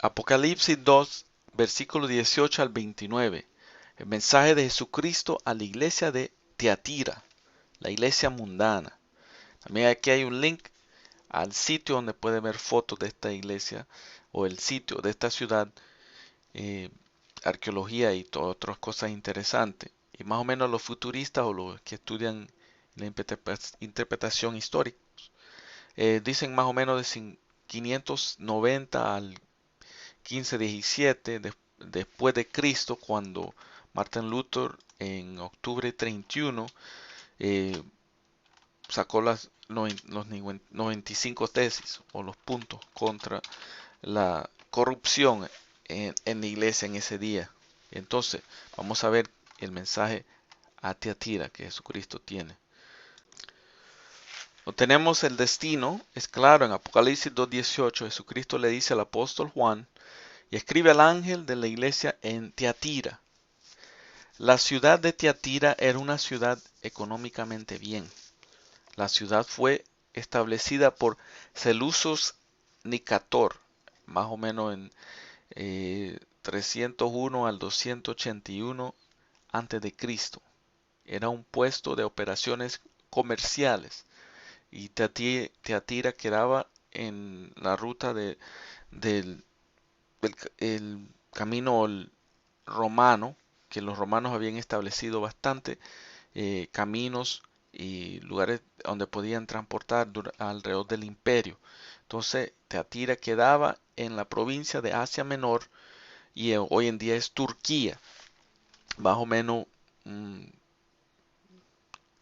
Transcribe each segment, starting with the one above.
Apocalipsis 2, versículo 18 al 29. El mensaje de Jesucristo a la iglesia de Tiatira, la iglesia mundana. También aquí hay un link al sitio donde puede ver fotos de esta iglesia o el sitio de esta ciudad, eh, arqueología y todas otras cosas interesantes. Y más o menos los futuristas o los que estudian la interpretación histórica dicen más o menos de 590 al 1517 después de Cristo, cuando Martin Luther en octubre 31 eh, sacó los 95 tesis o los puntos contra la corrupción en la iglesia en ese día. Entonces, vamos a ver el mensaje a Tiatira que Jesucristo tiene. Tenemos el destino, es claro, en Apocalipsis 2:18 Jesucristo le dice al apóstol Juan y escribe al ángel de la iglesia en Tiatira. La ciudad de Tiatira era una ciudad económicamente bien. La ciudad fue establecida por Seleucus Nicator, más o menos en 301 al 281 a.C. Era un puesto de operaciones comerciales y Tiatira quedaba en la ruta del el camino romano, que los romanos habían establecido bastante caminos y lugares donde podían transportar alrededor del imperio. Entonces, Teatira quedaba en la provincia de Asia Menor y hoy en día es Turquía. Más o menos mm,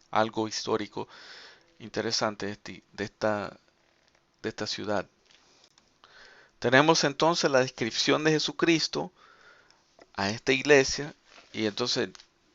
algo histórico interesante de esta ciudad. Tenemos entonces la descripción de Jesucristo a esta iglesia y entonces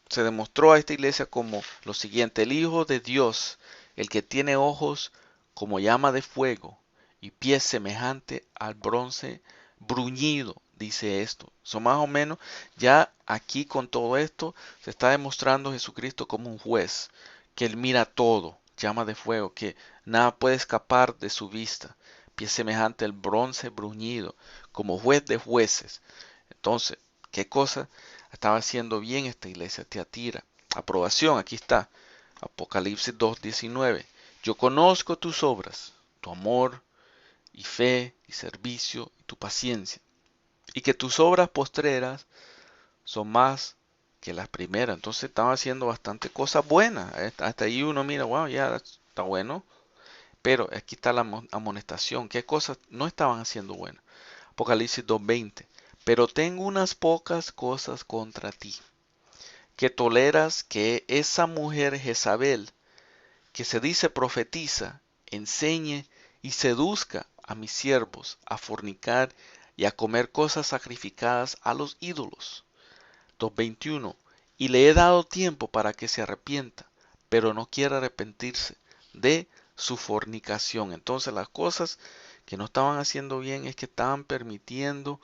se demostró a esta iglesia como lo siguiente: el Hijo de Dios, el que tiene ojos como llama de fuego y pies semejante al bronce bruñido, dice esto. So, más o menos ya aquí con todo esto se está demostrando Jesucristo como un juez, que él mira todo, llama de fuego, que nada puede escapar de su vista, pies semejante al bronce bruñido, como juez de jueces. Entonces, ¿qué cosa estaba haciendo bien esta iglesia Tiatira? Aprobación, aquí está. Apocalipsis 2:19. Yo conozco tus obras, tu amor y fe y servicio y tu paciencia, y que tus obras postreras son más que las primeras. Entonces estaba haciendo bastante cosas buenas. Hasta ahí uno mira, wow, ya está bueno. Pero aquí está la amonestación. ¿Qué cosas no estaban haciendo buenas? Apocalipsis 2:20. Pero tengo unas pocas cosas contra ti, que toleras que esa mujer Jezabel, que se dice profetiza, enseñe y seduzca a mis siervos a fornicar y a comer cosas sacrificadas a los ídolos. 2:21. Y le he dado tiempo para que se arrepienta, pero no quiere arrepentirse de su fornicación. Entonces las cosas que no estaban haciendo bien es que estaban permitiendo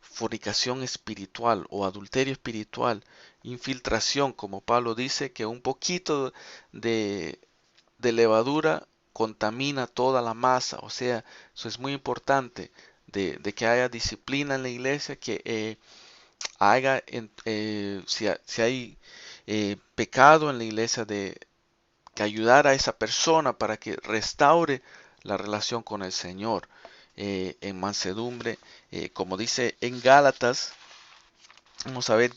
fornicación espiritual o adulterio espiritual, infiltración, como Pablo dice, que un poquito de, de levadura contamina toda la masa. O sea, eso es muy importante de que haya disciplina en la iglesia, que haya, si hay pecado en la iglesia, de que ayudar a esa persona para que restaure la relación con el Señor en mansedumbre, como dice en Gálatas. Vamos a ver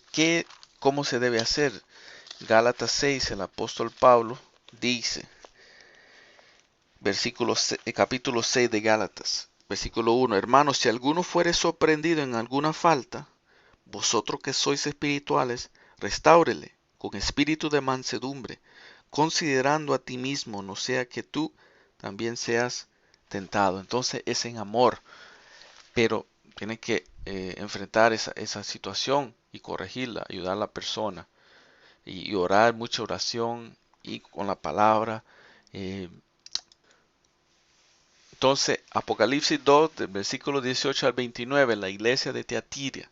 cómo se debe hacer. Gálatas 6, el apóstol Pablo dice, capítulo 6 de Gálatas, versículo 1: Hermanos, si alguno fuere sorprendido en alguna falta, vosotros que sois espirituales, restáurele con espíritu de mansedumbre, considerando a ti mismo, no sea que tú también seas tentado. Entonces es en amor, pero tiene que enfrentar esa situación y corregirla, ayudar a la persona y orar, mucha oración y con la palabra. eh, entonces, Apocalipsis 2, del versículo 18 al 29, la iglesia de Tiatira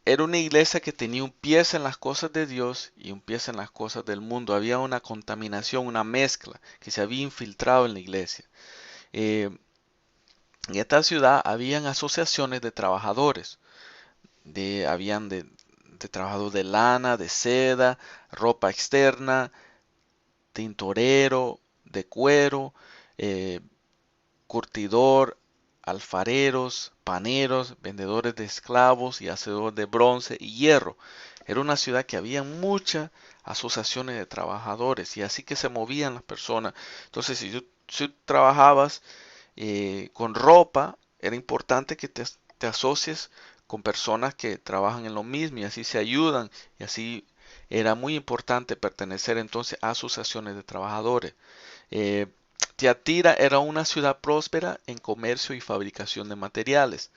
era una iglesia que tenía un pie en las cosas de Dios y un pie en las cosas del mundo. Había una contaminación, una mezcla que se había infiltrado en la iglesia. Eh, En esta ciudad habían asociaciones de trabajadores, habían de trabajadores de lana, de seda, ropa externa, tintorero, de cuero, eh, curtidor, alfareros, paneros, vendedores de esclavos y hacedores de bronce y hierro. Era una ciudad que había muchas asociaciones de trabajadores y así que se movían las personas. Entonces, si trabajabas con ropa, era importante que te asocies con personas que trabajan en lo mismo y así se ayudan y así era muy importante pertenecer entonces a asociaciones de trabajadores. Eh, Tiatira era una ciudad próspera en comercio y fabricación de materiales.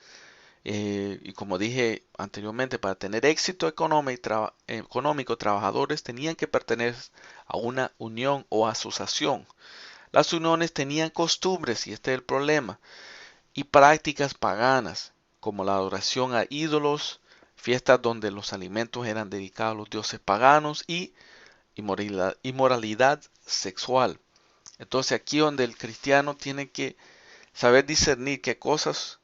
Y como dije anteriormente, para tener éxito económico, trabajadores tenían que pertenecer a una unión o asociación. Las uniones tenían costumbres, y este es el problema, y prácticas paganas, como la adoración a ídolos, fiestas donde los alimentos eran dedicados a los dioses paganos y inmoralidad sexual. Entonces aquí donde el cristiano tiene que saber discernir qué cosas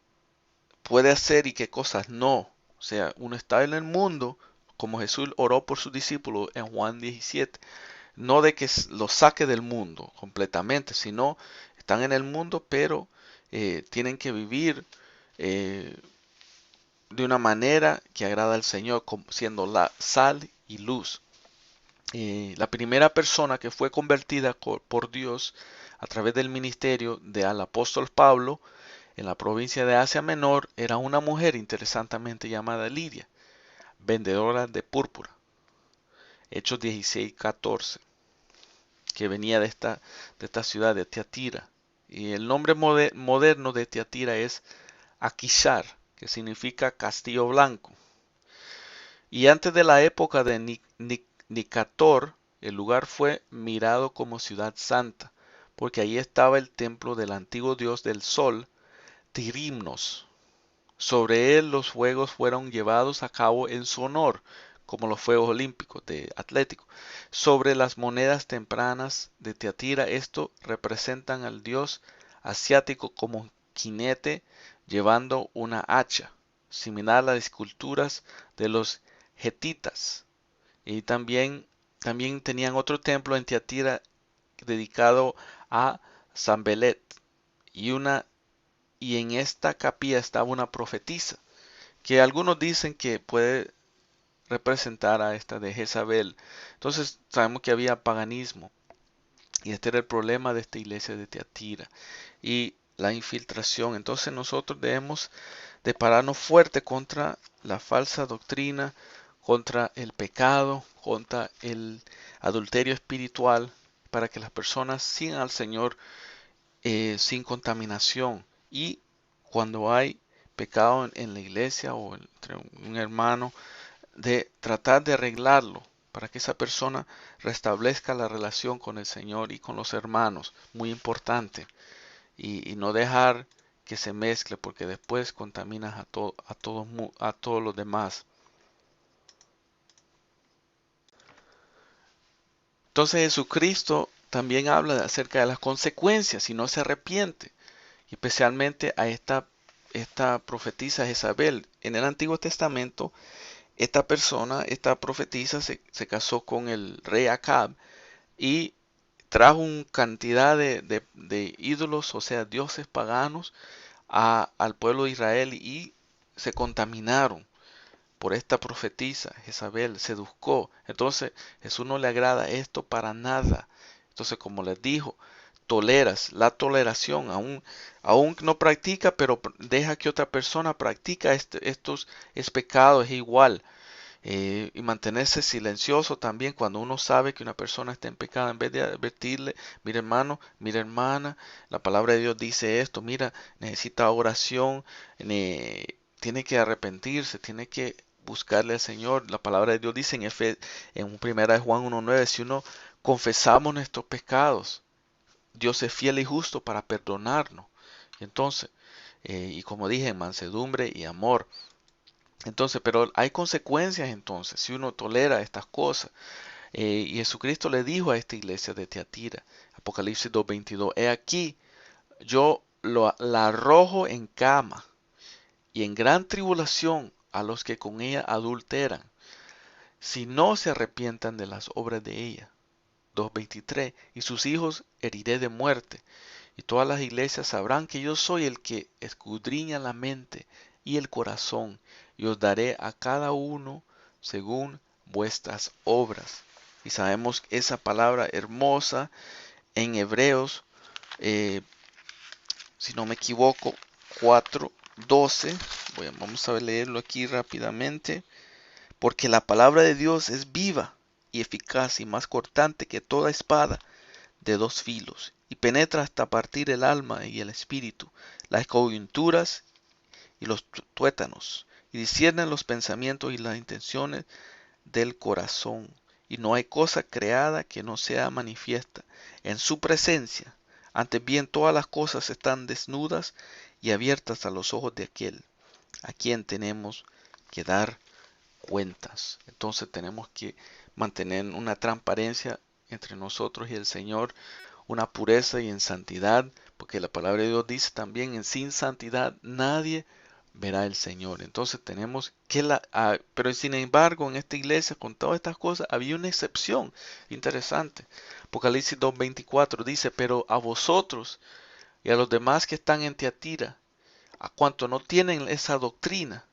puede hacer y qué cosas no. O sea, uno está en el mundo, como Jesús oró por sus discípulos en Juan 17. No de que los saque del mundo completamente, sino están en el mundo, pero tienen que vivir eh, de una manera que agrada al Señor, siendo la sal y luz. La primera persona que fue convertida por Dios a través del ministerio del apóstol Pablo en la provincia de Asia Menor era una mujer interesantemente llamada Lidia, vendedora de púrpura. Hechos 16:14, que venía de esta ciudad de Tiatira. Y el nombre moderno de Tiatira es Aquishar, que significa castillo blanco. Y antes de la época de Nicator, el lugar fue mirado como ciudad santa, porque allí estaba el templo del antiguo dios del sol, Tirimnos. Sobre él los juegos fueron llevados a cabo en su honor, como los Juegos Olímpicos de Atlético. Sobre las monedas tempranas de Tiatira, esto representan al dios asiático como jinete llevando una hacha, similar a las esculturas de los hetitas. Y también tenían otro templo en Tiatira dedicado a Zambelet y en esta capilla estaba una profetisa, que algunos dicen que puede representar a esta de Jezabel. Entonces sabemos que había paganismo y este era el problema de esta iglesia de Tiatira y la infiltración. Entonces nosotros debemos de pararnos fuerte contra la falsa doctrina, contra el pecado, contra el adulterio espiritual, para que las personas sigan al Señor sin contaminación. Y cuando hay pecado en la iglesia o entre un hermano, de tratar de arreglarlo para que esa persona restablezca la relación con el Señor y con los hermanos, muy importante, y no dejar que se mezcle porque después contaminas a todos los demás. Entonces Jesucristo también habla acerca de las consecuencias si no se arrepiente, especialmente a esta profetisa Jezabel. En el Antiguo Testamento, esta profetisa se casó con el rey Acab y trajo una cantidad de ídolos, o sea, dioses paganos, al pueblo de Israel y se contaminaron por esta profetisa. Jezabel seducó. Entonces Jesús no le agrada esto para nada. Entonces, como les dijo, toleras la toleración, aún no practica, pero deja que otra persona practica estos es pecado, es igual. Y mantenerse silencioso también cuando uno sabe que una persona está en pecado, en vez de advertirle, mira hermano, mira hermana, la palabra de Dios dice esto, mira, necesita oración, tiene que arrepentirse, tiene que buscarle al Señor. La palabra de Dios dice en 1 Juan 1:9, si uno confesamos nuestros pecados, Dios es fiel y justo para perdonarnos. Entonces, y como dije, en mansedumbre y amor. Entonces, pero hay consecuencias entonces, si uno tolera estas cosas. Y Jesucristo le dijo a esta iglesia de Tiatira, Apocalipsis 2:22, he aquí, yo la arrojo en cama y en gran tribulación a los que con ella adulteran, si no se arrepientan de las obras de ella. 2:23. Y sus hijos heriré de muerte, y todas las iglesias sabrán que yo soy el que escudriña la mente y el corazón, y os daré a cada uno según vuestras obras. Y sabemos esa palabra hermosa en Hebreos, si no me equivoco, 4:12. Vamos a leerlo aquí rápidamente. Porque la palabra de Dios es viva y eficaz y más cortante que toda espada de dos filos, y penetra hasta partir el alma y el espíritu, las coyunturas y los tuétanos, y discierne los pensamientos y las intenciones del corazón. Y no hay cosa creada que no sea manifiesta en su presencia. Antes bien, todas las cosas están desnudas y abiertas a los ojos de aquel a quien tenemos que dar cuentas. Entonces tenemos que mantener una transparencia entre nosotros y el Señor, una pureza y en santidad, porque la palabra de Dios dice también, en sin santidad nadie verá el Señor. Entonces tenemos que pero sin embargo en esta iglesia con todas estas cosas había una excepción interesante. Apocalipsis 2:24 dice, pero a vosotros y a los demás que están en Tiatira, a cuanto no tienen esa doctrina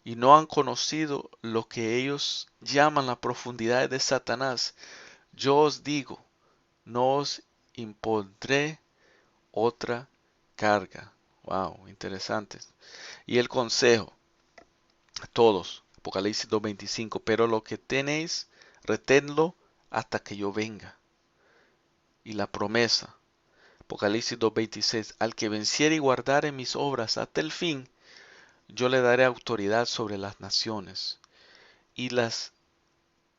y no han conocido lo que ellos llaman las profundidades de Satanás, yo os digo, no os impondré otra carga. Wow, interesante. Y el consejo, a todos, Apocalipsis 2:25, pero lo que tenéis, retenlo hasta que yo venga. Y la promesa, Apocalipsis 2:26, al que venciere y guardare mis obras hasta el fin, yo le daré autoridad sobre las naciones, y las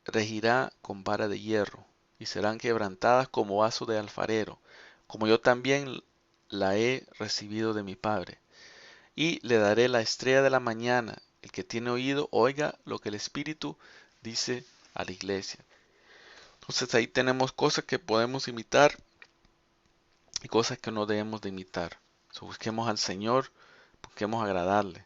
regirá con vara de hierro, y serán quebrantadas como vaso de alfarero, como yo también la he recibido de mi Padre. Y le daré la estrella de la mañana. El que tiene oído, oiga lo que el Espíritu dice a la iglesia. Entonces ahí tenemos cosas que podemos imitar y cosas que no debemos de imitar. So, busquemos al Señor, busquemos agradarle.